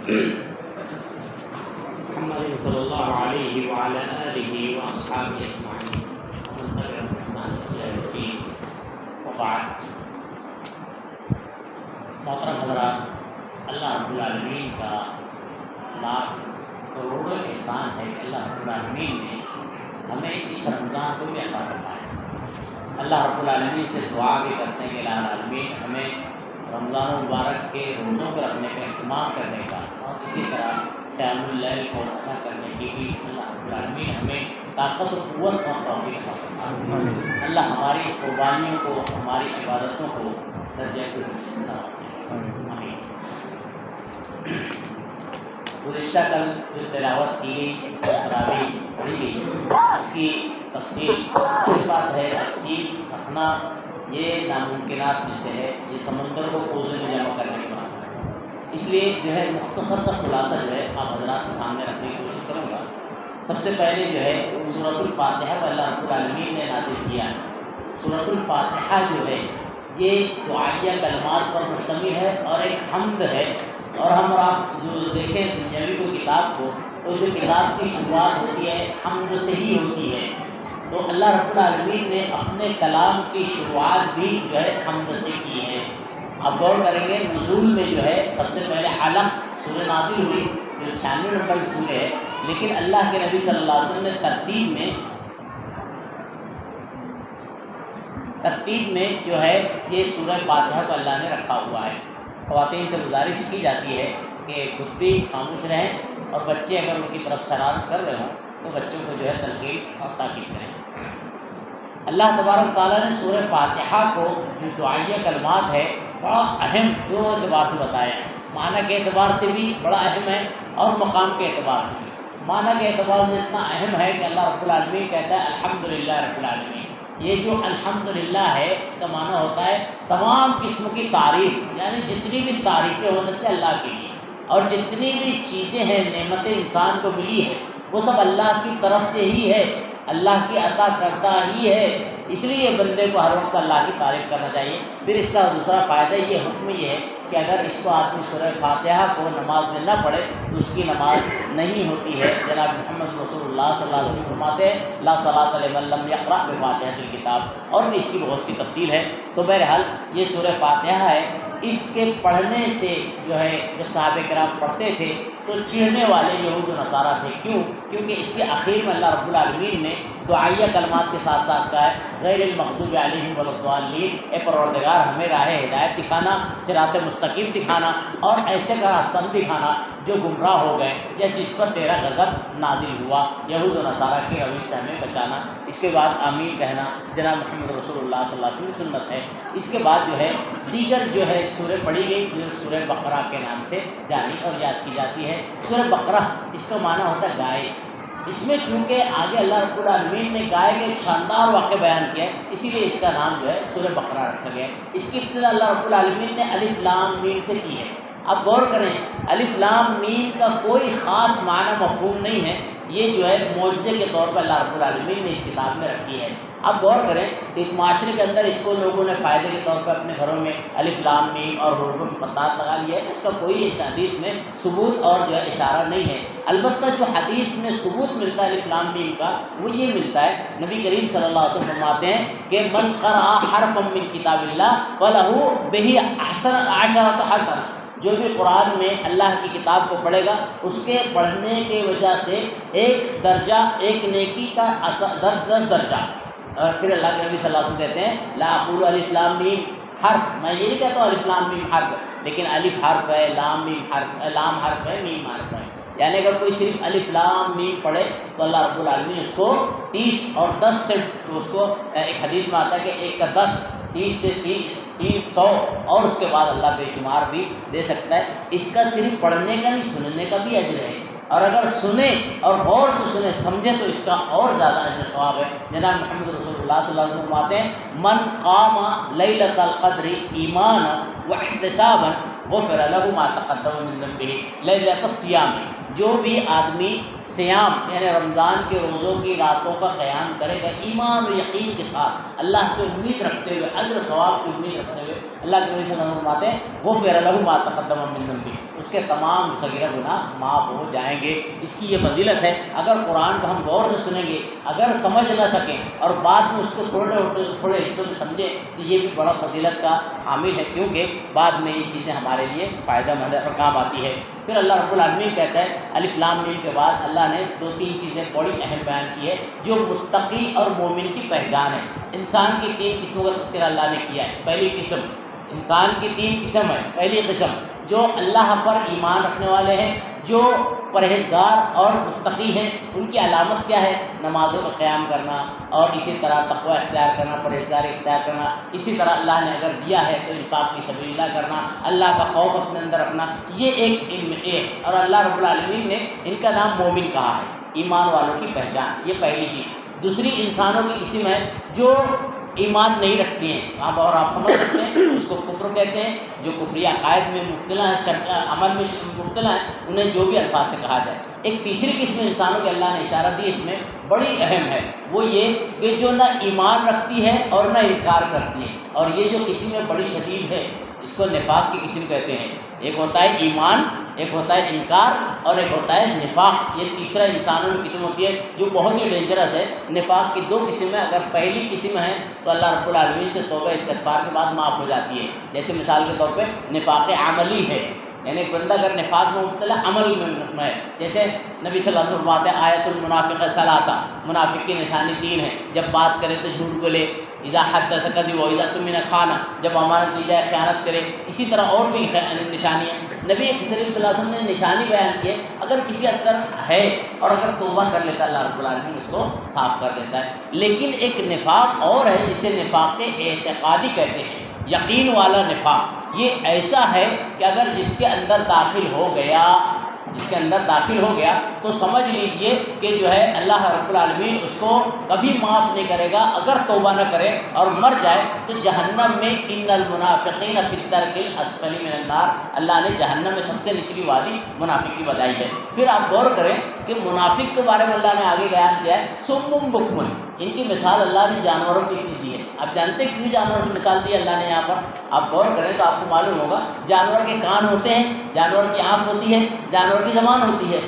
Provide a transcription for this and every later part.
محمد صلی اللہ علیہ وعلی آلہ واصحابہ اجمعین ومن تبعهم بإحسان إلى يوم الدین وبعد۔ محترم حضرات، اللہ رب العالمین کا لاکھ کروڑوں احسان ہے کہ اللہ رب العالمین نے ہمیں اس رمضان کو بھی عطا فرمایا۔ اللہ رب العالمین سے دعا بھی کرتے ہیں کہ الہ العالمین ہمیں رمضان مبارک کے روزوں کو رکھنے کا اہتمام کرنے کا اور اسی طرح قیام اللیل کو ادا کرنے کی بھی اللہ رب العالمین ہمیں طاقت و قوت اور توفیق عطا فرمائے۔ اللہ ہماری قربانیوں کو، ہماری عبادتوں کو درجہ قبول آمین۔ گزشتہ کل جو تلاوت کی گئی، تراویح پڑھی گئی، اس کی تفصیل ایک بات ہے، تفصیل رکھنا یہ ناممکنات میں سے ہے، یہ سمندر کو کوزے میں جمع کرنے کی بات ہے۔ اس لیے جو ہے مختصر سا خلاصہ جو ہے آپ حضرات کے سامنے رکھنے کی کوشش کروں گا۔ سب سے پہلے جو ہے سورۃ الفاتحہ کو اللہ رب العالمین نے نازل کیا ہے۔ سورۃ الفاتحہ جو ہے یہ دعائیہ کلمات پر مشتمل ہے اور ایک حمد ہے، اور ہم آپ جو دیکھیں دنیاوی کو کتاب کو، تو جو کتاب کی شروعات ہوتی ہے حمد سے ہی ہوتی ہے، تو اللہ رب العالمین نے اپنے کلام کی شروعات بھی جو ہے حمد سے کی ہے۔ اب غور کریں گے نزول میں جو ہے سب سے پہلے علق سورہ نازل ہوئی جو 96 نمبر کی سورہ ہے، لیکن اللہ کے نبی صلی اللہ علیہ وسلم نے ترتیب میں جو ہے یہ سورہ فاتحہ کو اللہ نے رکھا ہوا ہے۔ خواتین سے گزارش کی جاتی ہے کہ خود بھی خاموش رہیں اور بچے اگر ان کی طرف شرارت کر رہے ہوں تو بچوں کو جو ہے تنقید اور تاکید کریں۔ اللہ تبارک تعالیٰ نے سورہ فاتحہ کو جو دعائیہ کلمات ہے بڑا اہم دو اعتبار سے بتایا ہے، معنی کے اعتبار سے بھی بڑا اہم ہے اور مقام کے اعتبار سے بھی۔ معنی کے اعتبار سے اتنا اہم ہے کہ اللہ رب العالمین کہتا ہے الحمدللہ رب العالمین۔ یہ جو الحمدللہ ہے اس کا معنی ہوتا ہے تمام قسم کی تعریف، یعنی جتنی بھی تعریفیں ہو سکتی ہیں اللہ کے لیے، اور جتنی بھی چیزیں ہیں نعمتیں انسان کو ملی ہے وہ سب اللہ کی طرف سے ہی ہے، اللہ کی عطا کرتا ہی ہے، اس لیے بندے کو ہر وقت اللہ کی تعریف کرنا چاہیے۔ پھر اس کا دوسرا فائدہ یہ حکم یہ ہے کہ اگر اس کو آدمی سورہ فاتحہ کو نماز میں نہ پڑھے تو اس کی نماز نہیں ہوتی ہے۔ جناب محمد رسول اللہ صلی اللہ علیہ وسلم فرماتے ہیں لا صلاۃ لمن لم یقرأ بفاتحۃ الکتاب، اور بھی اس کی بہت سی تفصیل ہے۔ تو بہرحال یہ سورہ فاتحہ ہے، اس کے پڑھنے سے جو ہے جب صحابہ کرام پڑھتے تھے تو چڑھنے والے یہود و نصارہ تھے۔ کیوں؟ کیونکہ اس کے آخر میں اللہ رب العالمین نے دعائیہ کلمات کے ساتھ ساتھ کہا ہے غیر المغضوب علیہم ولا الضالین، اے پروردگار ہمیں راہ ہدایت دکھانا، صراط مستقیم دکھانا، اور ایسے کا راستہ دکھانا جو گمراہ ہو گئے یا جس پر تیرا غضب نازل ہوا، یہود و نصارہ کی روش سے ہمیں بچانا۔ اس کے بعد آمین کہنا جناب محمد رسول اللہ صلی اللہ علیہ وسلم کی سنت ہے۔ اس کے بعد جو ہے دیگر جو ہے سورہ پڑھی گئی جو سورہ بقرہ کے نام سے جانی اور یاد کی جاتی ہے۔ سورہ بقرہ اس کا معنی ہوتا ہے گائے۔ اس میں چونکہ آگے اللہ رب العالمین نے گائے کا ایک شاندار واقعہ بیان کیا ہے، اسی لیے اس کا نام جو ہے سورہ بقرہ رکھا گیا ہے۔ اس کی ابتدا اللہ رب العالمین نے الف لام میم سے کی ہے۔ اب غور کریں الف لام میم کا کوئی خاص معنی مفہوم نہیں ہے، یہ جو ہے معجزے کے طور پر اللہ رب العالمین نے اس کتاب میں رکھی ہے۔ اب غور کریں کہ ایک معاشرے کے اندر اس کو لوگوں نے فائدے کے طور پر اپنے گھروں میں الف لام میم اور حروف مقطعات لگا لیا ہے، اس کا کوئی اس حدیث میں ثبوت اور جو ہے اشارہ نہیں ہے۔ البتہ جو حدیث میں ثبوت ملتا ہے الف لام میم کا وہ یہ ملتا ہے، نبی کریم صلی اللہ علیہ وسلم فرماتے ہیں کہ من قرأ حرفا من کتاب اللہ فلہ بہ عشرۃ حسنہ، جو بھی قرآن میں اللہ کی کتاب کو پڑھے گا اس کے پڑھنے کی وجہ سے ایک درجہ، ایک نیکی کا 10 درجہ۔ اور پھر اللہ کے نبی صلی اللہ علیہ وسلم کہتے ہیں لا اقول الف لام میم حرف، میں یہ نہیں کہتا ہوں الف لام میم حرف، لیکن الف حرف ہے، لام میم حرف، لام حرف ہے، میم حرف ہے، یعنی اگر کوئی صرف الف لام میم پڑھے تو اللہ رب العالمین اس کو 30 اور 10 سے اس کو ایک حدیث میں آتا ہے کہ 1 کا 10، 30 سے 300، اور اس کے بعد اللہ بے شمار بھی دے سکتا ہے۔ اس کا صرف پڑھنے کا نہیں، سننے کا بھی اجر ہے، اور اگر سنیں اور غور سے سنیں سمجھیں تو اس کا اور زیادہ اجر ثواب ہے۔ جناب محمد رسول اللہ صلی اللہ علیہ وسلم فرماتے ہیں من قام لیلۃ القدر ایمانا واحتسابا غفر له ما تقدم من ذنبه لیلۃ الصیام، جو بھی آدمی سیام یعنی رمضان کے روزوں کی راتوں کا قیام کرے گا ایمان و یقین کے ساتھ، اللہ سے امید رکھتے ہوئے، اجر ثواب کی امید رکھتے ہوئے، اللہ کے نبی صلی اللہ علیہ وسلم فرماتے ہیں غفر لہ ما تقدم من ذنبہ، اس کے تمام صغیرہ گناہ معاف ہو جائیں گے۔ اس کی یہ فضیلت ہے۔ اگر قرآن کو ہم غور سے سنیں گے، اگر سمجھ نہ سکیں اور بعد میں اس کو تھوڑے حصوں میں سمجھیں تو یہ بھی بڑا فضیلت کا حامل ہے، کیونکہ بعد میں یہ چیزیں ہمارے لیے فائدہ مند اور کام آتی ہے۔ پھر اللہ رب العالمین کہتا ہے الف لام میم کے بعد اللہ نے 2-3 چیزیں بڑی اہم بیان کی ہے جو متقی اور مومن کی پہچان ہے۔ انسان کی 3 قسموں کا تذکرہ اللہ نے کیا ہے۔ پہلی قسم انسان کی 3 قسم ہے۔ پہلی قسم جو اللہ پر ایمان رکھنے والے ہیں، جو پرہیزگار اور متقی ہیں، ان کی علامت کیا ہے؟ نمازوں کا قیام کرنا اور اسی طرح تقوی اختیار کرنا، پرہیزگاری اختیار کرنا، اسی طرح اللہ نے اگر دیا ہے تو انفاق فی سبیل اللہ کرنا، اللہ کا خوف اپنے اندر رکھنا، یہ ایک اور اللہ رب العالمین نے ان کا نام مومن کہا ہے، ایمان والوں کی پہچان، یہ پہلی چیز۔ دوسری انسانوں کی قسم ہے جو ایمان نہیں رکھتی ہیں، اور آپ سمجھ سکتے ہیں اس کو کفر کہتے ہیں، جو کفری عقائد میں مبتلا ہیں، عمل میں مبتلا ہیں، انہیں جو بھی الفاظ سے کہا جائے۔ ایک تیسری قسم انسانوں کے اللہ نے اشارہ دی اس میں بڑی اہم ہے، وہ یہ کہ جو نہ ایمان رکھتی ہے اور نہ انکار کرتی ہے، اور یہ جو قسم ہے بڑی شدید ہے، اس کو نفاق کی قسم کہتے ہیں۔ ایک ہوتا ہے ایمان، ایک ہوتا ہے انکار اور ایک ہوتا ہے نفاق۔ یہ تیسرا انسانوں کی قسم ہوتی ہے جو بہت ہی ڈینجرس ہے۔ نفاق کی 2 قسمیں، اگر پہلی قسم ہے تو اللہ رب العالمین سے توبہ استغفار کے بعد معاف ہو جاتی ہے، جیسے مثال کے طور پہ نفاق عملی ہے، یعنی ایک بندہ اگر نفاق میں مبتلا عمل میں ہے، جیسے نبی صلی اللہ علیہ وسلم فرماتے ہیں آیت المنافق ثلاثہ، منافق کی نشانی 3 ہے، جب بات کرے تو جھوٹ بولے، اذا حدث کذب واذا اؤتمن خان، جب امانت دی جائے خیانت کرے، اسی طرح اور بھی نشانیاں نبی کریم صلی اللہ علیہ وسلم نے نشانی بیان کی ہے۔ اگر کسی اندر ہے اور اگر توبہ کر لیتا ہے اللہ رب العالمین اس کو صاف کر دیتا ہے۔ لیکن ایک نفاق اور ہے جسے نفاق اعتقادی کہتے ہیں، یقین والا نفاق۔ یہ ایسا ہے کہ اگر جس کے اندر داخل ہو گیا تو سمجھ لیجئے کہ جو ہے اللہ رب العالمین اس کو کبھی معاف نہیں کرے گا، اگر توبہ نہ کرے اور مر جائے تو جہنم میں ان المنافقین فی الدرک الاسفل من النار، اللہ نے جہنم میں سب سے نچلی وادی منافق کی بتائی ہے۔ پھر آپ غور کریں کہ منافق کے بارے میں اللہ نے آگے بیان کیا ہے صم بکم، ان کی مثال اللہ نے جانوروں کی سی دی ہے۔ آپ جانتے ہیں کیوں جانوروں کی مثال دی اللہ نے یہاں پر؟ آپ غور کریں تو آپ کو معلوم ہوگا جانور کے کان ہوتے ہیں، جانور کی آنکھ ہوتی ہے، جانور کی زبان ہوتی ہے۔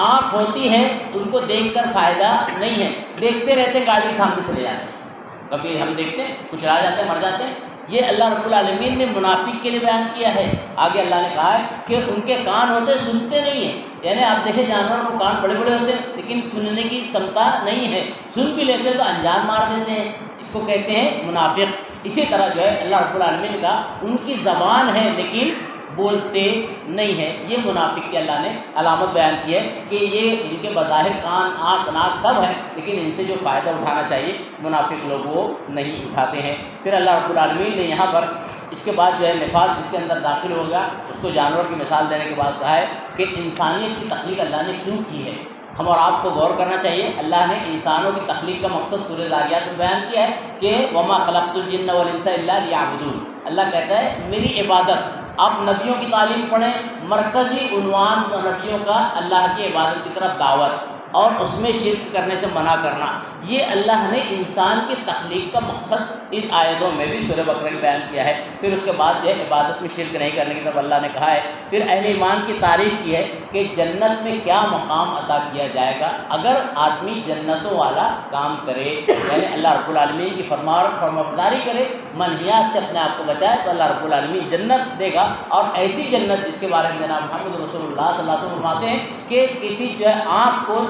آنکھ ہوتی ہے ان کو دیکھ کر فائدہ نہیں ہے، دیکھتے رہتے ہیں گاڑی کے سامنے چلے جاتے ہیں، کبھی ہم دیکھتے ہیں کچھ رہ جاتے ہیں مر جاتے ہیں۔ یہ اللہ رب العالمین نے منافق کے لیے بیان کیا ہے۔ آگے اللہ نے کہا ہے کہ ان کے کان ہوتے سنتے نہیں ہیں، یعنی آپ دیکھیں جانوروں کو کان بڑے بڑے ہوتے ہیں لیکن سننے کی سمتا نہیں ہے، سن بھی لیتے ہیں تو انجان مار دیتے ہیں، اس کو کہتے ہیں منافق۔ اسی طرح جو ہے اللہ رب العالمین نے کہا ان کی زبان ہے لیکن بولتے نہیں ہیں، یہ منافق کی اللہ نے علامت بیان کی ہے کہ یہ ان کے بظاہر کان آنکھ ناک سب ہیں لیکن ان سے جو فائدہ اٹھانا چاہیے منافق لوگ وہ نہیں اٹھاتے ہیں۔ پھر اللہ رب العالمین نے یہاں پر اس کے بعد جو ہے نفاق جس کے اندر داخل ہو گیا اس کو جانور کی مثال دینے کے بعد کہا ہے کہ انسانیت کی تخلیق اللہ نے کیوں کی ہے۔ ہم اور آپ کو غور کرنا چاہیے، اللہ نے انسانوں کی تخلیق کا مقصد سورہ ذاریات میں بیان کیا ہے کہ وما خلقت الجن والانس الا لیعبدون، اللہ کہتا ہے میری عبادت۔ آپ نبیوں کی تعلیم پڑھیں، مرکزی عنوان نبیوں کا اللہ کی عبادت کی طرف دعوت اور اس میں شرک کرنے سے منع کرنا، یہ اللہ نے انسان کی تخلیق کا مقصد ان آیتوں میں بھی سورہ بقرہ میں بیان کیا ہے۔ پھر اس کے بعد جو ہے عبادت میں شرک نہیں کرنے کی طرف اللہ نے کہا ہے۔ پھر اہل ایمان کی تعریف کی ہے کہ جنت میں کیا مقام عطا کیا جائے گا اگر آدمی جنتوں والا کام کرے، یعنی اللہ رب العالمین کی فرمانبرداری کرے، منہیات سے اپنے آپ کو بچائے تو اللہ رب العالمین جنت دے گا، اور ایسی جنت جس کے بارے میں جناب محمد رسول اللہ صلی اللہ علیہ وسلم فرماتے ہیں کہ کسی جو ہے آنکھ کو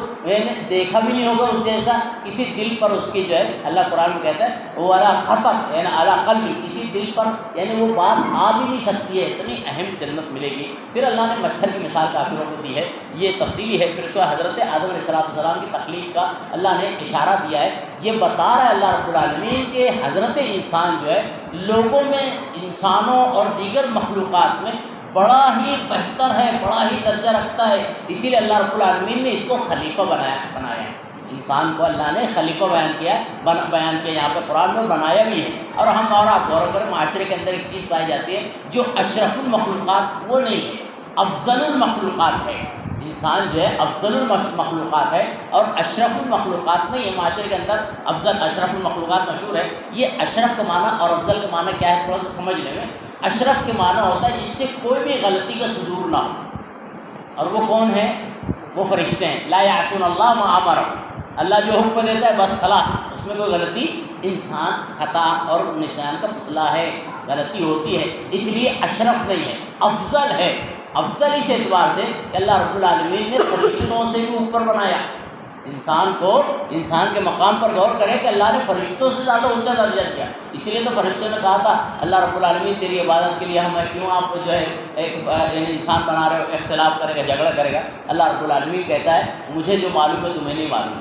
دیکھا بھی نہیں ہوگا اس جیسا، کسی دل پر اس کی جو ہے اللہ قرآن میں کہتا ہے وہ والا خطر یعنی اعلیٰ قلبی، کسی دل پر یعنی وہ بات آ بھی نہیں سکتی ہے، اتنی اہم جنت ملے گی۔ پھر اللہ نے مچھر کی مثال کافروں کو دی ہے، یہ تفصیلی ہے۔ پھر اس کو حضرت آدم علیہ السلام کی تخلیق کا اللہ نے اشارہ دیا ہے، یہ بتا رہا ہے اللہ رب العالمین کہ حضرت انسان جو ہے لوگوں میں، انسانوں اور دیگر مخلوقات میں بڑا ہی بہتر ہے، بڑا ہی درجہ رکھتا ہے، اسی لیے اللہ رب العالمین نے اس کو خلیفہ بنایا ہے۔ انسان کو اللہ نے خلیفہ بیان کیا یہاں پہ قرآن میں، بنایا بھی ہے۔ اور ہم اور آپ غور کریں معاشرے کے اندر ایک چیز پائی جاتی ہے جو اشرف المخلوقات وہ نہیں ہے، افضل المخلوقات ہے، انسان جو ہے افضل المخلوقات ہے اور اشرف المخلوقات نہیں ہے. معاشرے کے اندر افضل اشرف المخلوقات مشہور ہے. یہ اشرف کا معنی اور افضل کا معنی کیا ہے تھوڑا سا سمجھنے میں. اشرف کے معنی ہوتا ہے جس سے کوئی بھی غلطی کا صدور نہ ہو. اور وہ کون ہے؟ وہ فرشتے ہیں. لا یعصون اللہ ما امرهم. اللہ جو حکم دیتا ہے بس خلاص، اس میں کوئی غلطی، انسان خطا اور نشان کا پتلا ہے، غلطی ہوتی ہے، اس لیے اشرف نہیں ہے، افضل ہے. افضل اس اعتبار سے کہ اللہ رب العالمین نے فرشتوں سے بھی اوپر بنایا انسان کو. انسان کے مقام پر غور کرے کہ اللہ نے فرشتوں سے زیادہ اونچا درجہ کیا. اسی لیے تو فرشتوں نے کہا تھا اللہ رب العالمین تیری عبادت کے لیے ہمیں کیوں آپ جو ہے ایک انسان بنا رہے ہو، اختلاف کرے گا، جھگڑا کرے گا. اللہ رب العالمین کہتا ہے مجھے جو معلوم ہے تمہیں نہیں معلوم.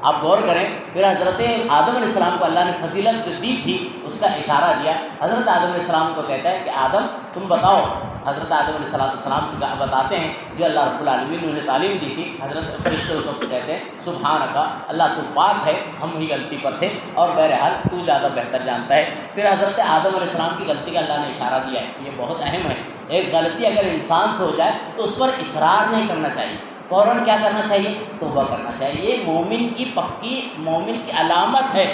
آپ غور کریں. پھر حضرت آدم علیہ السلام کو اللہ نے فضیلت جو دی تھی اس کا اشارہ دیا. حضرت آدم علیہ السلام کو کہتا ہے کہ آدم تم بتاؤ. حضرت آدم علیہ السلام سے بتاتے ہیں جو اللہ رب العالمین نے انہیں تعلیم دی تھی. حضرت فرشتے اس وقت کہتے ہیں سبحانک، اللہ تو پاک ہے، ہم ہی غلطی پر تھے اور بہرحال تو زیادہ بہتر جانتا ہے. پھر حضرت آدم علیہ السلام کی غلطی کا اللہ نے اشارہ دیا ہے. یہ بہت اہم ہے. ایک غلطی اگر انسان سے ہو جائے تو اس پر اصرار نہیں کرنا چاہیے، فوراً کیا کرنا چاہیے؟ توبہ کرنا چاہیے. یہ مومن کی پکی مومن کی علامت ہے.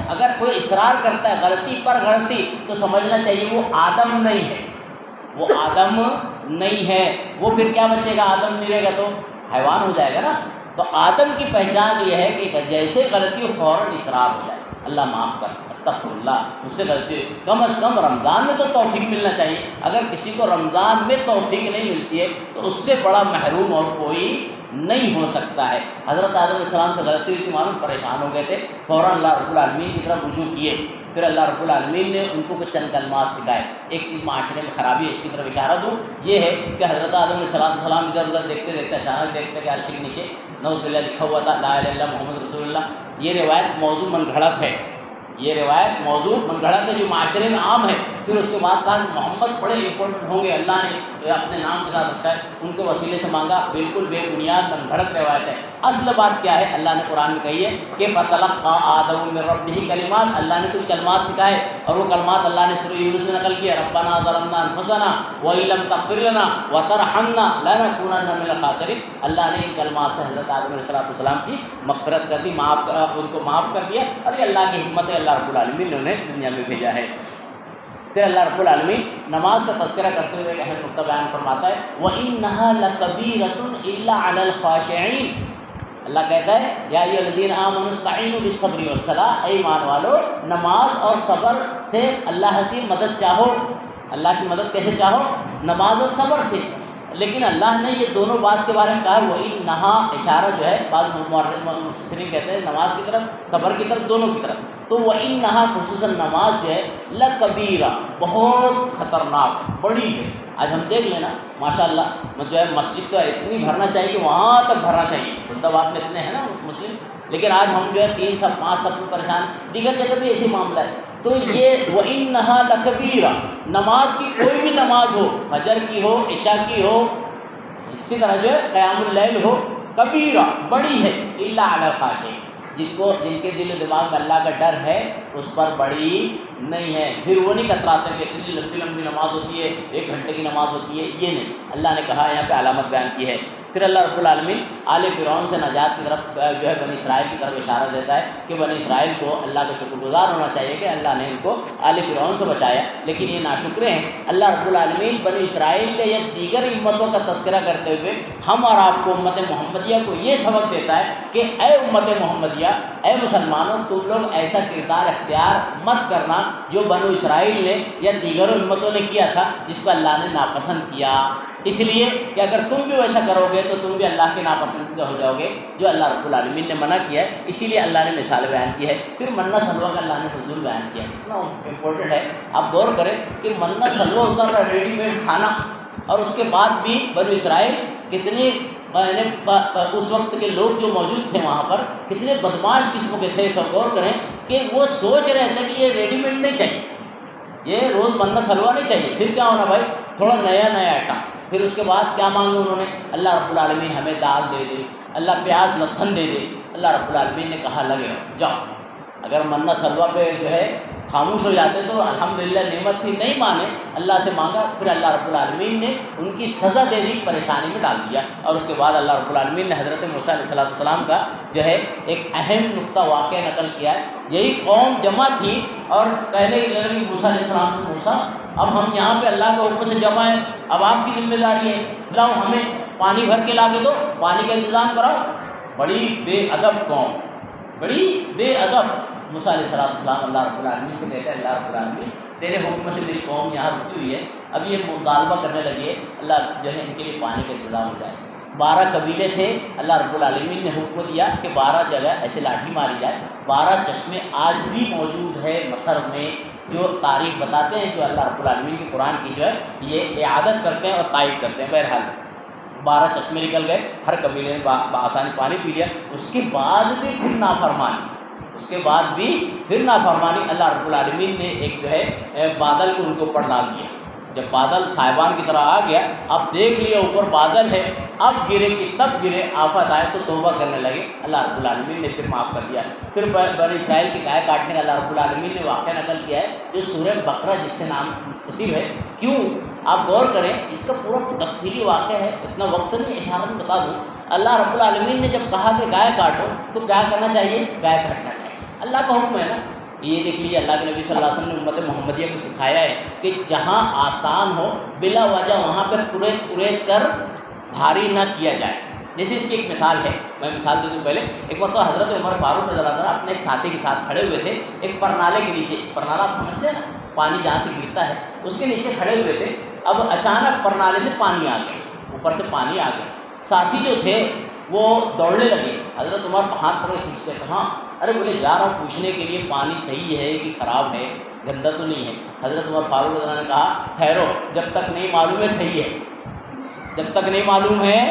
اگر کوئی اصرار کرتا ہے غلطی پر غلطی تو سمجھنا چاہیے وہ آدم نہیں ہے، وہ آدم نہیں ہے. وہ پھر کیا بچے گا؟ آدم نہیں رہے گا تو حیوان ہو جائے گا نا. تو آدم کی پہچان یہ ہے کہ جیسے غلطی ہو فوراً اصرار ہو جائے، اللہ معاف کر، استغفر اللہ، مجھ سے غلطی ہوئی. کم از کم رمضان میں تو توفیق ملنا چاہیے. اگر کسی کو رمضان میں توفیق نہیں ملتی ہے تو اس سے بڑا محروم اور کوئی نہیں ہو سکتا ہے. حضرت آدم علیہ السلام سے غلطی ہوئی تھی، معلوم پریشان ہو گئے تھے، فوراً اللہ رب العالمین کی طرف رجوع کیے. پھر اللہ رب العالمین نے ان کو کچھ چند کلمات سکھائے. ایک چیز معاشرے میں خرابی ہے، اس کی طرف اشارہ دوں، یہ ہے کہ حضرت آدم علیہ السلام ادھر ادھر دیکھتے دیکھتے اچانک دیکھتے کہ عرش کے نیچے نعوذ باللہ لکھا ہوا تھا لا الہ الا اللہ محمد رسول اللہ. یہ روایت موضوع من گھڑت ہے، یہ روایت موضوع من گھڑت ہے جو معاشرے میں عام ہے. پھر اس کے بعد کہا محمد بڑے امپورٹنٹ ہوں گے، اللہ نے اپنے نام کے ساتھ رکھا ہے، ان کے وسیلے سے مانگا. بالکل بے بنیاد من گھڑت روایت ہے. اصل بات کیا ہے؟ اللہ نے قرآن میں کہی ہے کہ فَتَلَقَّىٰ آدَمُ مِن رَّبِّهِ کلمات. اللہ نے کچھ کلمات سکھائے اور وہ کلمات اللہ نے سورہ یونس میں نقل کیا. رَبَّنَا ظَلَمْنَا أَنفُسَنَا وَإِن لَّمْ تَغْفِرْ لَنَا وَتَرْحَمْنَا لَنَكُونَنَّ مِنَ الْخَاسِرِينَ. اللہ نے ان کلمات سے حضرت آدم علیہ السلام کی مغفرت کر دی، ان کو معاف کر دیا. اور یہ اللہ کی حکمت ہے، اللہ رب العالمین نے انہیں دنیا میں بھیجا ہے. پھر اللہ رب العالمین نماز کا تذکرہ کرتے ہوئے ایک اہم نقطہ بیان فرماتا ہے وَإِنَّهَا لَكَبِيرَةٌ إِلَّا عَلَى الْخَاشِعِينَ. اللہ کہتا ہے یا ایھا الذین آمنوا استعینوا بالصبر والصلاۃ، اے ایمان والو نماز اور صبر سے اللہ کی مدد چاہو. اللہ کی مدد کیسے چاہو؟ نماز اور صبر سے. لیکن اللہ نے یہ دونوں بات کے بارے میں کہا وَإِنَّهَا، اشارہ جو ہے بعض مفسرین کہتے ہیں نماز کی طرف صبر کی طرف، دونوں کی طرف. تو وَإِنَّهَا خصوصاً نماز جو ہے لَكَبِيرَةٌ، بہت خطرناک، بڑی ہے. آج ہم دیکھ لینا ماشاء اللہ جو ہے مسجد کا اتنی بھرنا چاہیے کہ وہاں تک بھرنا چاہیے. خردآباد میں اتنے ہیں نا مسلم، لیکن آج ہم جو ہے 3 سب 5 سب میں پریشان. دیگر جگہ بھی ایسے معاملہ ہے. تو یہ وَإِنَّهَا لَكَبِيرَةٌ، نماز کی کوئی بھی نماز ہو، فجر کی ہو، عشاء کی ہو، اسی طرح جو ہے قیام اللیل ہو، کبیرہ بڑی ہے. إِلَّا عَلَى الْخَاشِعِينَ، جن کے دل و دماغ میں اللہ کا ڈر ہے اس پر بڑی نہیں ہے. پھر وہ نہیں کتراتے کہ اتنی لمبی لمبی نماز ہوتی ہے، 1 گھنٹے کی نماز ہوتی ہے، یہ نہیں. اللہ نے کہا یہاں پہ علامت بیان کی ہے. پھر اللہ رب العالمین آل فرعون سے نجات کی طرف جو ہے بنی اسرائیل کی طرف اشارہ دیتا ہے کہ بنی اسرائیل کو اللہ کا شکر گزار ہونا چاہیے کہ اللہ نے ان کو آل فرعون سے بچایا. لیکن یہ ناشکرے ہیں. اللہ رب العالمین بنی اسرائیل کے یا دیگر امتوں کا تذکرہ کرتے ہوئے ہم اور آپ کو امت محمدیہ کو یہ سبق دیتا ہے کہ اے امت محمدیہ، اے مسلمانوں، تم لوگ ایسا کردار اختیار مت کرنا جو بنو اسرائیل نے یا دیگر امتوں نے کیا تھا جس کو اللہ نے ناپسند کیا. اس لیے کہ اگر تم بھی ویسا کرو گے تو تم بھی اللہ کے ناپسندیدہ ہو جاؤ گے جو اللہ رب العالمین نے منع کیا ہے. اسی لیے اللہ نے مثال بیان کی ہے. پھر منہ سلوہ کا اللہ نے فضول بیان کیا ہے. کتنا امپورٹنٹ ہے. آپ غور کریں کہ منہ سلوہ اتر رہا ریڈی میڈ کھانا، اور اس کے بعد بھی بنو اسرائیل کتنی اس وقت کے لوگ جو موجود تھے وہاں پر کتنے بدماش قسم کے تھے. سب غور کریں کہ وہ سوچ رہے تھے کہ یہ ریڈی میڈ نہیں چاہیے، یہ روز منہ سلوہ نہیں چاہیے. پھر کیا ہونا بھائی؟ تھوڑا نیا نیا آئٹم. پھر اس کے بعد کیا مانگا انہوں نے؟ اللہ رب العالمین ہمیں دال دے دے، اللہ پیاز لہسن دے دے. اللہ رب العالمین نے کہا لگے رہو، جاؤ. اگر منہ سلوہ پہ جو ہے خاموش ہو جاتے تو الحمدللہ نعمت تھی، نہیں مانے، اللہ سے مانگا، پھر اللہ رب العالمین نے ان کی سزا دے دی، پریشانی میں ڈال دیا۔ اور اس کے بعد اللہ رب العالمین نے حضرت موسیٰ علیہ السلام کا جو ہے ایک اہم نقطہ واقعہ نقل کیا ہے۔ یہی قوم جمع تھی اور کہنے لگی موسیٰ علیہ السلام سے، موسیٰ اب ہم یہاں پہ اللہ کے حکم سے جمع ہیں، اب آپ کی ذمہ داری ہے، لاؤ ہمیں پانی بھر کے لا کے دو، پانی کا انتظام کراؤ۔ بڑی بے ادب قوم، بڑی بے ادب۔ موسیٰ علیہ السلام اللہ رب العالمین سے کہتے ہیں، اللہ رب العالمین تیرے حکم سے میری قوم یہاں رکی ہوئی ہے، اب یہ مطالبہ کرنے لگی ہے، اللہ جو ہے ان کے لیے پانی کا انتظام ہو جائے۔ 12 قبیلے تھے، اللہ رب العالمین نے حکم دیا کہ 12 جگہ ایسے لاٹھی ماری جائے۔ 12 چشمے آج بھی موجود ہے مصر میں، جو تاریخ بتاتے ہیں، جو اللہ رب العالمین کے قرآن کی جو ہے یہ اعادت کرتے ہیں اور تائید کرتے ہیں۔ بہرحال 12 چشمے نکل گئے، ہر قبیلے نے بآسانی پانی پی لیا۔ اس کے بعد بھی پھر نافرمانی، اس کے بعد بھی پھر نافرمانی، اللہ رب العالمین نے ایک جو ہے بادل کو ان کے اوپر ڈال دیا۔ جب بادل صاحبان کی طرح آ گیا، اب دیکھ لیا اوپر بادل ہے، اب گرے کہ تب گرے، آفت آئے تو توبہ کرنے لگے، اللہ رب العالمین نے پھر معاف کر دیا۔ پھر بنی اسرائیل کے گائے کاٹنے کا اللہ رب العالمین نے واقعہ نقل کیا ہے، جو سورہ بقرہ جس سے نام منتسب ہے۔ کیوں؟ آپ غور کریں، اس کا پورا تفصیلی واقعہ ہے، اتنا وقت نہیں، اشارہ میں بتا دوں۔ اللہ رب العالمین نے جب کہا کہ گائے کاٹو تو کیا کرنا چاہیے؟ گائے کاٹنا چاہیے، اللہ کا حکم ہے نا۔ یہ دیکھ لیجیے، اللہ کے نبی صلی اللہ علیہ وسلم نے امت محمدیہ کو سکھایا ہے کہ جہاں آسان ہو بلا وجہ وہاں پہ کریت کر بھاری نہ کیا جائے۔ جیسے اس کی ایک مثال ہے، میں مثال دے دوں پہلے۔ ایک مرتبہ حضرت عمر فاروق رضی اللہ عنہ اپنے ایک ساتھی کے ساتھ کھڑے ہوئے تھے، ایک پرنالے کے نیچے، پرنالہ آپ سمجھتے ہیں نا، پانی جہاں سے گرتا ہے اس کے نیچے کھڑے ہوئے تھے۔ اب اچانک پرنالے سے پانی آ گیا، اوپر سے پانی آ گیا۔ ساتھی جو تھے وہ دوڑنے لگے، حضرت عمر ہاتھ پکڑے کھینچتے، کہاں؟ ارے بولے جا رہا ہوں پوچھنے کے لیے پانی صحیح ہے کہ خراب ہے، گندا تو نہیں ہے۔ حضرت عمر فاروق رضی اللہ عنہ نے کہا ٹھہرو، جب تک نہیں معلوم ہے صحیح ہے، جب تک نہیں معلوم ہے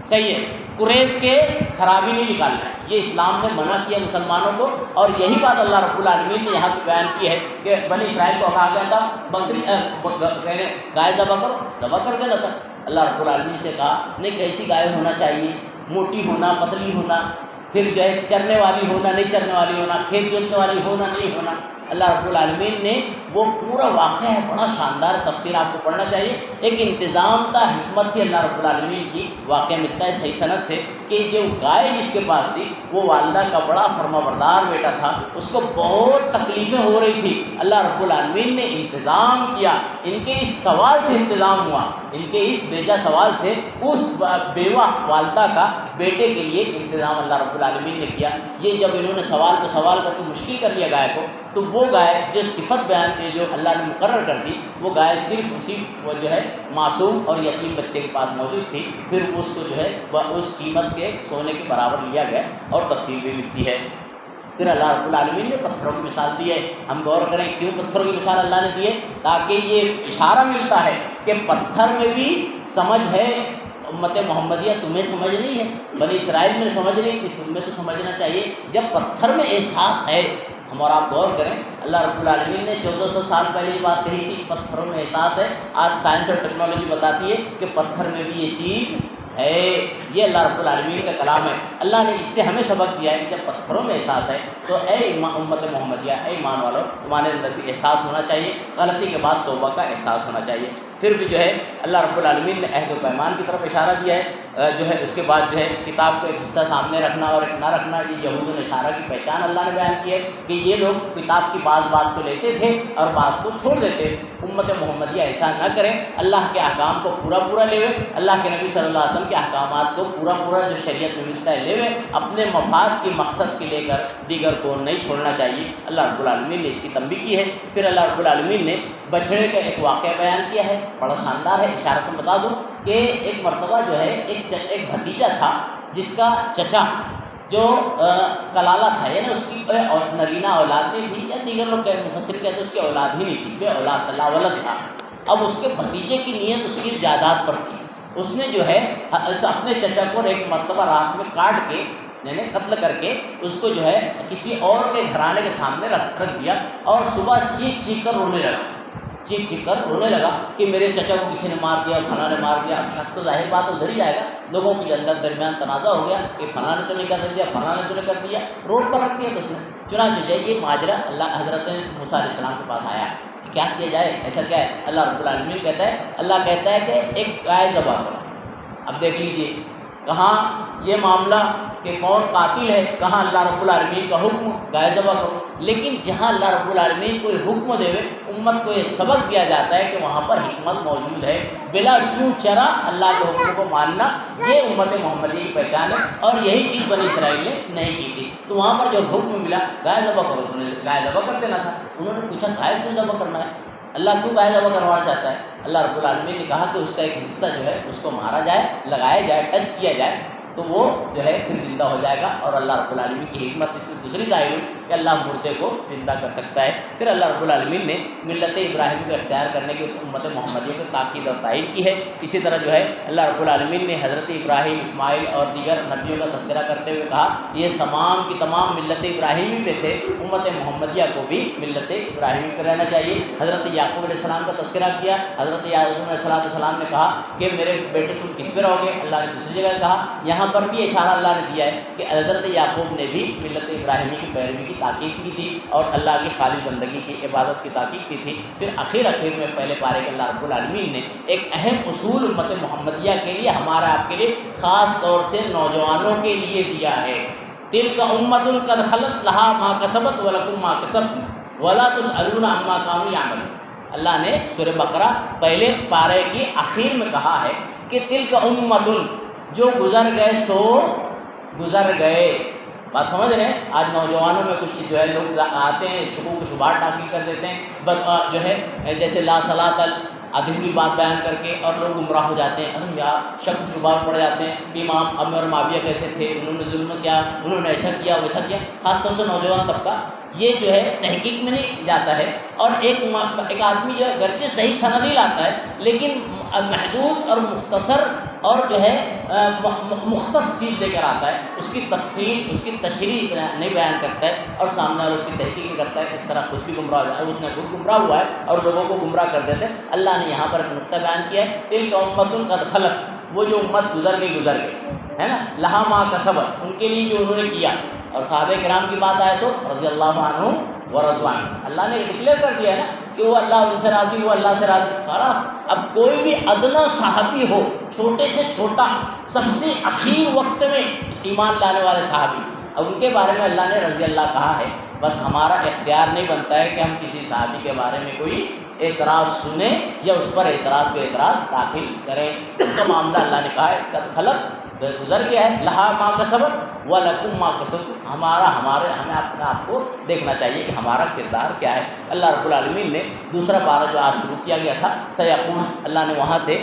صحیح ہے، کریت کے خرابی نہیں نکالنا ہے۔ یہ اسلام نے منع کیا مسلمانوں کو، اور یہی بات اللہ رب العالمین نے یہاں پہ بیان کی ہے کہ بنی اسرائیل کو کہا گیا تھا بکری گائے ذبح کر دینا تھا۔ اللہ رب العالمین سے کہا نہیں، کیسی گائے ہونا چاہیے، موٹی ہونا، پتلی ہونا، پھر جو ہے چرنے والی ہونا، نہیں چرنے والی ہونا، کھیت جوتنے والی ہونا، نہیں ہونا۔ اللہ رب العالمین نے وہ پورا واقعہ ہے، بڑا شاندار تفسیر آپ کو پڑھنا چاہیے۔ ایک انتظام تھا، حکمت تھی اللہ رب العالمین کی۔ واقعہ ملتا ہے صحیح سند سے کہ جو گائے جس کے پاس تھی وہ والدہ کا بڑا فرما بردار بیٹا تھا، اس کو بہت تکلیفیں ہو رہی تھی۔ اللہ رب العالمین نے انتظام کیا، ان کے اس سوال سے انتظام ہوا، ان کے اس بیجا سوال سے اس بیوہ والدہ کا بیٹے کے لیے انتظام اللہ رب العالمین نے کیا۔ یہ جب انہوں نے سوال کو سوال کر کے مشکل کر لیا گائے کو، تو وہ گائے جو صفت بیان کی جو اللہ نے مقرر کر دی، وہ گائے صرف اسی وہ جو ہے معصوم اور یتیم بچے کے پاس موجود تھی۔ پھر اس کو جو ہے اس قیمت کے سونے کے برابر لیا گیا، اور تفصیل بھی ملتی ہے۔ پھر اللہ رب العالمین نے پتھروں کی مثال دی ہے۔ ہم غور کریں کیوں پتھروں کی مثال اللہ نے دی ہے، تاکہ یہ اشارہ ملتا ہے کہ پتھر میں بھی سمجھ ہے۔ امت محمدیہ تمہیں سمجھ نہیں ہے، بنی اسرائیل میں سمجھ نہیں تھی، تمہیں تو سمجھنا چاہیے۔ جب پتھر میں احساس ہے، ہم اور آپ غور کریں، اللہ رب العالمین نے 1400 سال پہلے یہ بات کہی تھی، پتھروں میں احساس ہے۔ آج سائنس اور ٹیکنالوجی بتاتی ہے کہ پتھر میں بھی یہ چیز ہے۔ یہ اللہ رب العالمین کا کلام ہے۔ اللہ نے اس سے ہمیں سبق دیا ہے کہ جب پتھروں میں احساس ہے تو اے امت محمدیہ، اے ایمان والو، تمہارے اندر بھی احساس ہونا چاہیے، غلطی کے بعد توبہ کا احساس ہونا چاہیے۔ پھر بھی جو ہے اللہ رب العالمین نے عہد و پیمان کی طرف اشارہ دیا ہے، جو ہے اس کے بعد جو ہے کتاب کو ایک حصہ سامنے رکھنا اور ایک نہ رکھنا، یہ یہود و نصارہ کی پہچان اللہ نے بیان کی ہے کہ یہ لوگ کتاب کی بعض بات کو لیتے تھے اور بعض کو چھوڑ دیتے۔ امت محمدیہ ایسا نہ کریں، اللہ کے احکام کو پورا لے ہوئے، اللہ کے نبی صلی اللہ علیہ وسلم کے احکامات کو پورا جو شریعت میں ملتا ہے لے ہوئے، اپنے مفاد کی مقصد کے لے کر دیگر کو نہیں چھوڑنا چاہیے۔ اللہ رب العالمین نے اس کی تنبیہ کی ہے۔ پھر اللہ رب العالمین نے بچڑے کا ایک واقعہ بیان کیا ہے، بڑا شاندار ہے۔ اشارت میں بتا دوں کہ ایک مرتبہ جو ہے ایک بھتیجا تھا جس کا چچا جو کلالہ تھا، یعنی اس کی نرینہ اولاد نہیں تھی، یا دیگر لوگ مفسر کہتے ہیں اس کی اولاد ہی نہیں تھی، بے اولاد لا ولد تھا۔ اب اس کے بھتیجے کی نیت اس کی جائیداد پر تھی۔ اس نے جو ہے اپنے چچا کو ایک مرتبہ رات میں کاٹ کے، یعنی قتل کر کے، اس کو جو ہے کسی اور کے گھرانے کے سامنے رکھ دیا، اور صبح چیخ کر رونے لگا کہ میرے چچا کو کسی نے مار دیا، فلاں نے مار دیا۔ اب شک تو ظاہر بات ادھر ہی آئے گا لوگوں کے اندر درمیان تنازع ہو گیا کہ فلاں نے تو نہیں کر دیا، فلاں نے تو نہیں کر دیا، روڈ پر رکھ دیا تو اس نے۔ چنانچہ جو ہے یہ ماجرا اللہ حضرت موسیٰ علیہ السلام کے پاس آیا کہ کیا کیا جائے، ایسا کیا ہے؟ اللہ رب العالمین کہتا ہے، اللہ کہتا ہے کہ ایک گائے ذبح کرو۔ اب دیکھ لیجئے کہاں یہ معاملہ کہ کون قاتل ہے، کہاں اللہ رب العالمین کا حکم گائے ذبح کرو۔ لیکن جہاں اللہ رب العالمین کوئی حکم دے امت کو یہ سبق دیا جاتا ہے کہ وہاں پر حکمت موجود ہے، بلا چوں چرا اللہ کے حکم کو ماننا یہ امت محمدی کی پہچان ہے، اور یہی چیز بنی اسرائیل نے نہیں کی تھی۔ تو وہاں پر جب حکم ملا گائے ذبح کرو، انہوں نے گائے ذبح کر دینا تھا۔ انہوں نے پوچھا گائے کیوں ذبح کرنا ہے، اللہ کیوں گائے ذبح کروانا چاہتا ہے؟ اللہ رب العالمین نے کہا کہ اس کا ایک حصہ جو ہے اس کو مارا جائے، لگایا جائے، ٹچ کیا جائے تو وہ جو ہے پھر زندہ ہو جائے گا، اور اللہ رب العالمین کی حکمت اس میں دوسری ظاہر ہوئی کہ اللہ مردے کو زندہ کر سکتا ہے۔ پھر اللہ رب العالمین نے ملت ابراہیم کو اختیار کرنے کی امت محمدیہ کو تاکید اور تائید کی ہے۔ اسی طرح جو ہے اللہ رب العالمین نے حضرت ابراہیم، اسماعیل اور دیگر نبیوں کا تذکرہ کرتے ہوئے کہا یہ تمام کی تمام ملت ابراہیمی پہ تھے، امت محمدیہ کو بھی ملت ابراہیمی پہ رہنا چاہیے۔ حضرت یعقوب علیہ السلام کا تذکرہ کیا، حضرت یعقوب علیہ السلام نے کہا کہ میرے بیٹے تم کس پہ رہو گے، اللہ نے دوسری جگہ کہا۔ یہاں پر بھی اشارہ اللہ نے دیا ہے کہ حضرت یعقوب نے بھی ملت ابراہیمی کی پیروی کی تاکید کی تھی اور اللہ کی خالص بندگی کی عبادت کی تاکید کی تھی۔ پھر آخر میں پہلے پارے کے اللہ رب العالمین نے ایک اہم اصول امت محمدیہ کے لیے، ہمارا آپ کے لیے، خاص طور سے نوجوانوں کے لیے دیا ہے۔ تلک امۃ قد خلت لہا ما کسبت ولکم ما کسبتم ولا تسألون عما کانوا یعملون۔ اللہ نے سورہ بقرہ پہلے پارے کی آخر میں کہا ہے کہ تلک امۃ، جو گزر گئے سو گزر گئے۔ بات سمجھ رہے ہیں؟ آج نوجوانوں میں کچھ جو ہے لوگ آتے ہیں، شکوک و شبہات داخل کر دیتے ہیں، بس جو ہے جیسے لا صلاۃ ادھوری بات بیان کر کے، اور لوگ گمراہ ہو جاتے ہیں۔ ارے یار شک و شبہات پڑ جاتے ہیں کہ امام عمر معاویہ کیسے تھے، انہوں نے ظلم کیا، انہوں نے ایسا کیا ویسا کیا۔ خاص طور سے نوجوان طبقہ یہ جو ہے تحقیق میں نہیں جاتا ہے، اور ایک آدمی جو ہے گرچہ صحیح سند ہی لاتا ہے لیکن محدود اور مختصر اور جو ہے مختص چیز لے کر آتا ہے، اس کی تفصیل، اس کی تشریح نہیں بیان کرتا ہے، اور سامنے اور اس کی تحقیق نہیں کرتا ہے، اس طرح خود بھی گمراہ ہو جاتا ہے، اس نے خود گمراہ ہوا ہے اور لوگوں کو گمراہ کر دیتے ہیں۔ اللہ نے یہاں پر ایک نقطہ بیان کیا ہے، تلک امۃ قد خلت، وہ جو امت گزر گئی ہے نا، لہا ما کسبت، ان کے لیے جو انہوں نے کیا۔ اور صحابہ کرام کی بات آئے تو رضی اللہ عنہم ورضوا عنہ، اللہ نے ڈکلیئر کر دیا ہے نا کہ وہ اللہ ان سے راضی، وہ اللہ سے راضی۔ اب کوئی بھی ادنا صحابی ہو، چھوٹے سے چھوٹا، سب سے اخیر وقت میں ایمان لانے والے صحابی، اب ان کے بارے میں اللہ نے رضی اللہ کہا ہے، بس ہمارا اختیار نہیں بنتا ہے کہ ہم کسی صحابی کے بارے میں کوئی اعتراض سنیں یا اس پر اعتراض پہ اعتراض داخل کریں۔ اس کا معاملہ اللہ نے کہا ہے قد خلت، گزر گیا ہے، لہا ما کسبت ولکم ما کسبتم، ہمیں اپنے آپ کو دیکھنا چاہیے کہ ہمارا کردار کیا ہے۔ اللہ رب العالمین نے دوسرا پارہ جو آج شروع کیا گیا تھا سیقول، اللہ نے وہاں سے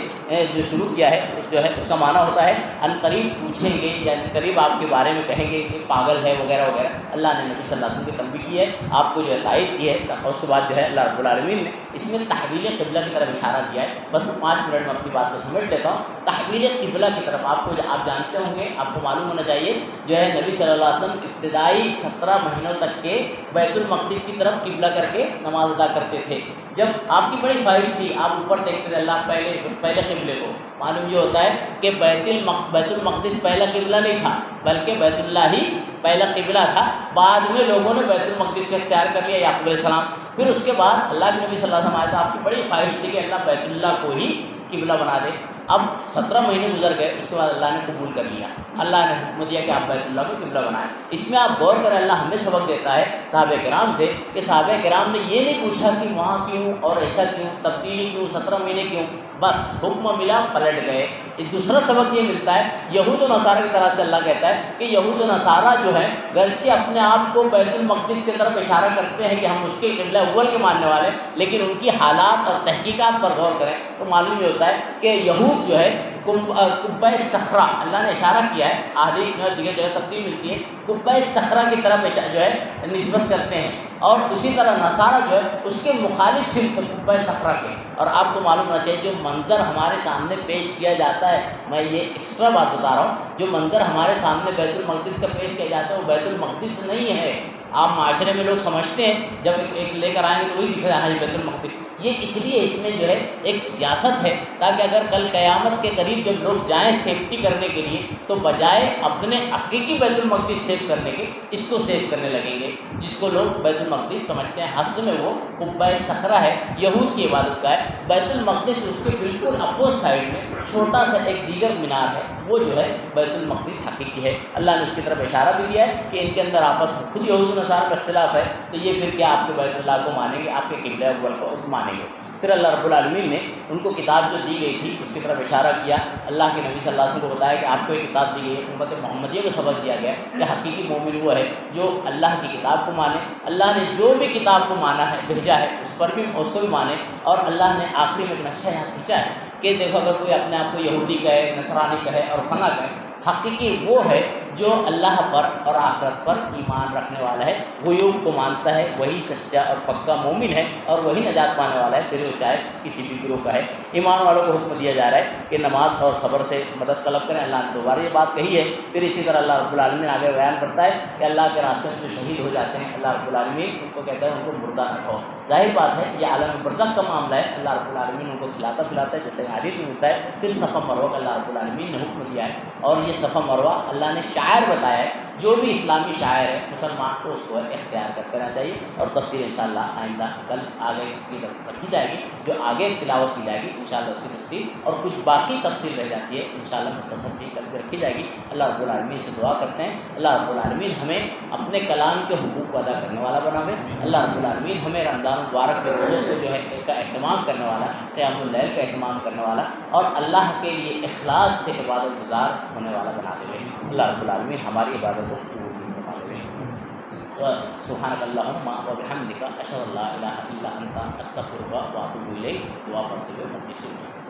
جو شروع کیا ہے جو ہے اس کا معنی ہوتا ہے ان قریب پوچھیں گے یا ان قریب آپ کے بارے میں کہیں گے کہ پاگل ہے وغیرہ وغیرہ۔ اللہ نے نبی صلی اللہ علیہ وسلم کی تنبیہ کی ہے، آپ کو جو ہے تائید کی ہے، اور اس کے بعد جو ہے اللہ رب العالمین نے اس میں تحویل قبلہ کی طرف اشارہ کیا ہے۔ بس 5 منٹ میں اپنی بات کو سمیٹ دیتا ہوں۔ تحویل قبلہ کی طرف آپ کو آپ جانتے ہوں گے، آپ کو معلوم ہونا چاہیے، جو ہے نبی صلی اللہ علیہ وسلم ابتدائی 17 مہینوں تک کے بیت المقدس کی طرف قبلہ کر کے نماز ادا کرتے تھے۔ جب آپ کی بڑی خواہش تھی، آپ اوپر دیکھتے تھے اللہ پہلے قبلے کو، معلوم یہ ہوتا ہے کہ بیت المقدس پہلا قبلہ نہیں تھا بلکہ بیت اللہ ہی پہلا قبلہ تھا۔ بعد میں لوگوں نے بیت المقدس کو اختیار کر لیا، یعقوب علیہ السلام۔ پھر اس کے بعد اللہ کے نبی صلی اللہ علیہ وسلم آیا تھا، آپ کی بڑی خواہش تھی کہ اللہ بیت اللہ کو ہی قبلہ بنا دے۔ اب 17 مہینے گزر گئے، اس کے بعد اللہ نے قبول کر لیا، اللہ نے حکم دیا کہ آپ بیت اللہ کو قبلہ بنائیں۔ اس میں آپ غور کریں، اللہ ہمیں سبق دیتا ہے صحابہ کرام سے کہ صحابہ کرام نے یہ نہیں پوچھا کہ وہاں کیوں اور ایسا کیوں، تبدیلی کیوں، 17 مہینے کیوں، بس حکم ملا پلٹ گئے۔ ایک دوسرا سبق یہ ملتا ہے یہود و نصارہ کی طرح سے، اللہ کہتا ہے کہ یہود و نصارہ جو ہیں گرچہ اپنے آپ کو بیت المقدس کی طرف اشارہ کرتے ہیں کہ ہم اس کے قبلہ اول کے ماننے والے، لیکن ان کی حالات اور تحقیقات پر غور کریں تو معلوم یہ ہوتا ہے کہ یہود جو ہے قبہ صخرہ، اللہ نے اشارہ کیا ہے، احادیث میں دیگر جگہ تفصیل ملتی ہے، قبہ صخرہ کی طرف جو ہے نسبت کرتے ہیں، اور اسی طرح نصارہ جو ہے اس کے مخالف صرف قبہ صخرہ کے۔ اور آپ کو معلوم ہونا چاہیے جو منظر ہمارے سامنے پیش کیا جاتا ہے، میں یہ ایکسٹرا بات بتا رہا ہوں، جو منظر ہمارے سامنے بیت المقدس کا پیش کیا جاتا ہے وہ بیت المقدس نہیں ہے، آپ معاشرے میں لوگ سمجھتے ہیں جب ایک لے کر آئیں گے تو وہی دکھ رہا ہے بیت المقدس. یہ اس لیے اس میں جو ہے ایک سیاست ہے تاکہ اگر کل قیامت کے قریب جب لوگ جائیں سیفٹی کرنے کے لیے تو بجائے اپنے حقیقی بیت المقدس سیو کرنے کے اس کو سیو کرنے لگیں گے، جس کو لوگ بیت المقدس سمجھتے ہیں. حسد میں وہ قبہ صخرہ ہے، یہود کی عبادت کا ہے. بیت المقدس اس کے بالکل اپوز سائڈ میں چھوٹا سا ایک دیگر مینار ہے، وہ جو ہے بیت المقدس حقیقی ہے. اللہ نے اس کی طرف اشارہ بھی دیا ہے کہ ان کے اندر آپس میں خود یہود و نصارہ میں اختلاف ہے، تو یہ پھر کیا آپ کے بیت اللہ کو مانیں گے، آپ کے قبلہ اول کو مانیں گے. پھر اللہ رب العالمین نے ان کو کتاب جو دی گئی تھی اس کی طرف اشارہ کیا. اللہ کے نبی صلی اللہ علیہ وسلم کو بتایا کہ آپ کو ایک کتاب دی گئی ہے، امت محمدیہ کو سبق دیا گیا کہ حقیقی مومن وہ ہے جو اللہ کی کتاب کو مانے، اللہ نے جو بھی کتاب کو مانا ہے بھیجا ہے اس پر بھی اس کو بھی مانے. اور اللہ نے آخری میں ایک نقشہ یہاں کھینچا ہے کہ دیکھو اگر کوئی اپنے آپ کو یہودی کہے، نصرانی کہے اور فنا کہے، حقیقی وہ ہے جو اللہ پر اور آخرت پر ایمان رکھنے والا ہے، غیوب کو مانتا ہے، وہی سچا اور پکا مومن ہے اور وہی نجات پانے والا ہے، پھر وہ چاہے کسی بھی گروہ کا ہے. ایمان والوں کو حکم دیا جا رہا ہے کہ نماز اور صبر سے مدد طلب کریں. اللہ نے دوبارہ یہ بات کہی ہے. پھر اسی طرح اللہ رب العالمین آگے بیان کرتا ہے کہ اللہ کے راستے میں جو شہید ہو جاتے ہیں اللہ رب العالمین ان کو کہتا ہے ان کو مردہ رکھو. ظاہر بات ہے یہ عالم برزخ کا معاملہ ہے، اللہ رب العالمین ان کو کھلاتا پلاتا ہے جیسے حدیث میں ملتا ہے. پھر صفا مروہ کا اللہ رب العالمین نے حکم دیا ہے اور یہ صفا مروہ اللہ نے شاعر بتایا ہے. جو بھی اسلامی شاعر ہے مسلمان کو اس کو اختیار کرتے رہنا چاہیے. اور تفسیر انشاءاللہ آئندہ کل آگے کی رکھی جائے گی، جو آگے تلاوت کی جائے گی انشاءاللہ اس کی تفسیر، اور کچھ باقی تفسیر رہ جاتی ہے انشاءاللہ مختصر سی کل کے رکھی جائے گی. اللہ رب العالمین سے دعا کرتے ہیں اللہ رب العالمین ہمیں اپنے کلام کے حقوق کو ادا کرنے والا بناوے. اللہ رب العالمین ہمیں رمضان مبارک کے روزوں سے جو ہے کا اہتمام کرنے والا، قیام اللیل کا اہتمام کرنے والا اور اللہ کے لیے اخلاص سے عبادت گزار ہونے والا بنا دے. اللہ رب العالمین ہماری عبادت کو قبول فرما دے. سبحانک اللہم و بحمدک اشہد ان لا الہ الا انت استغفرک و اتوب الیک. دعا پڑھتے ہوئے مجلس سے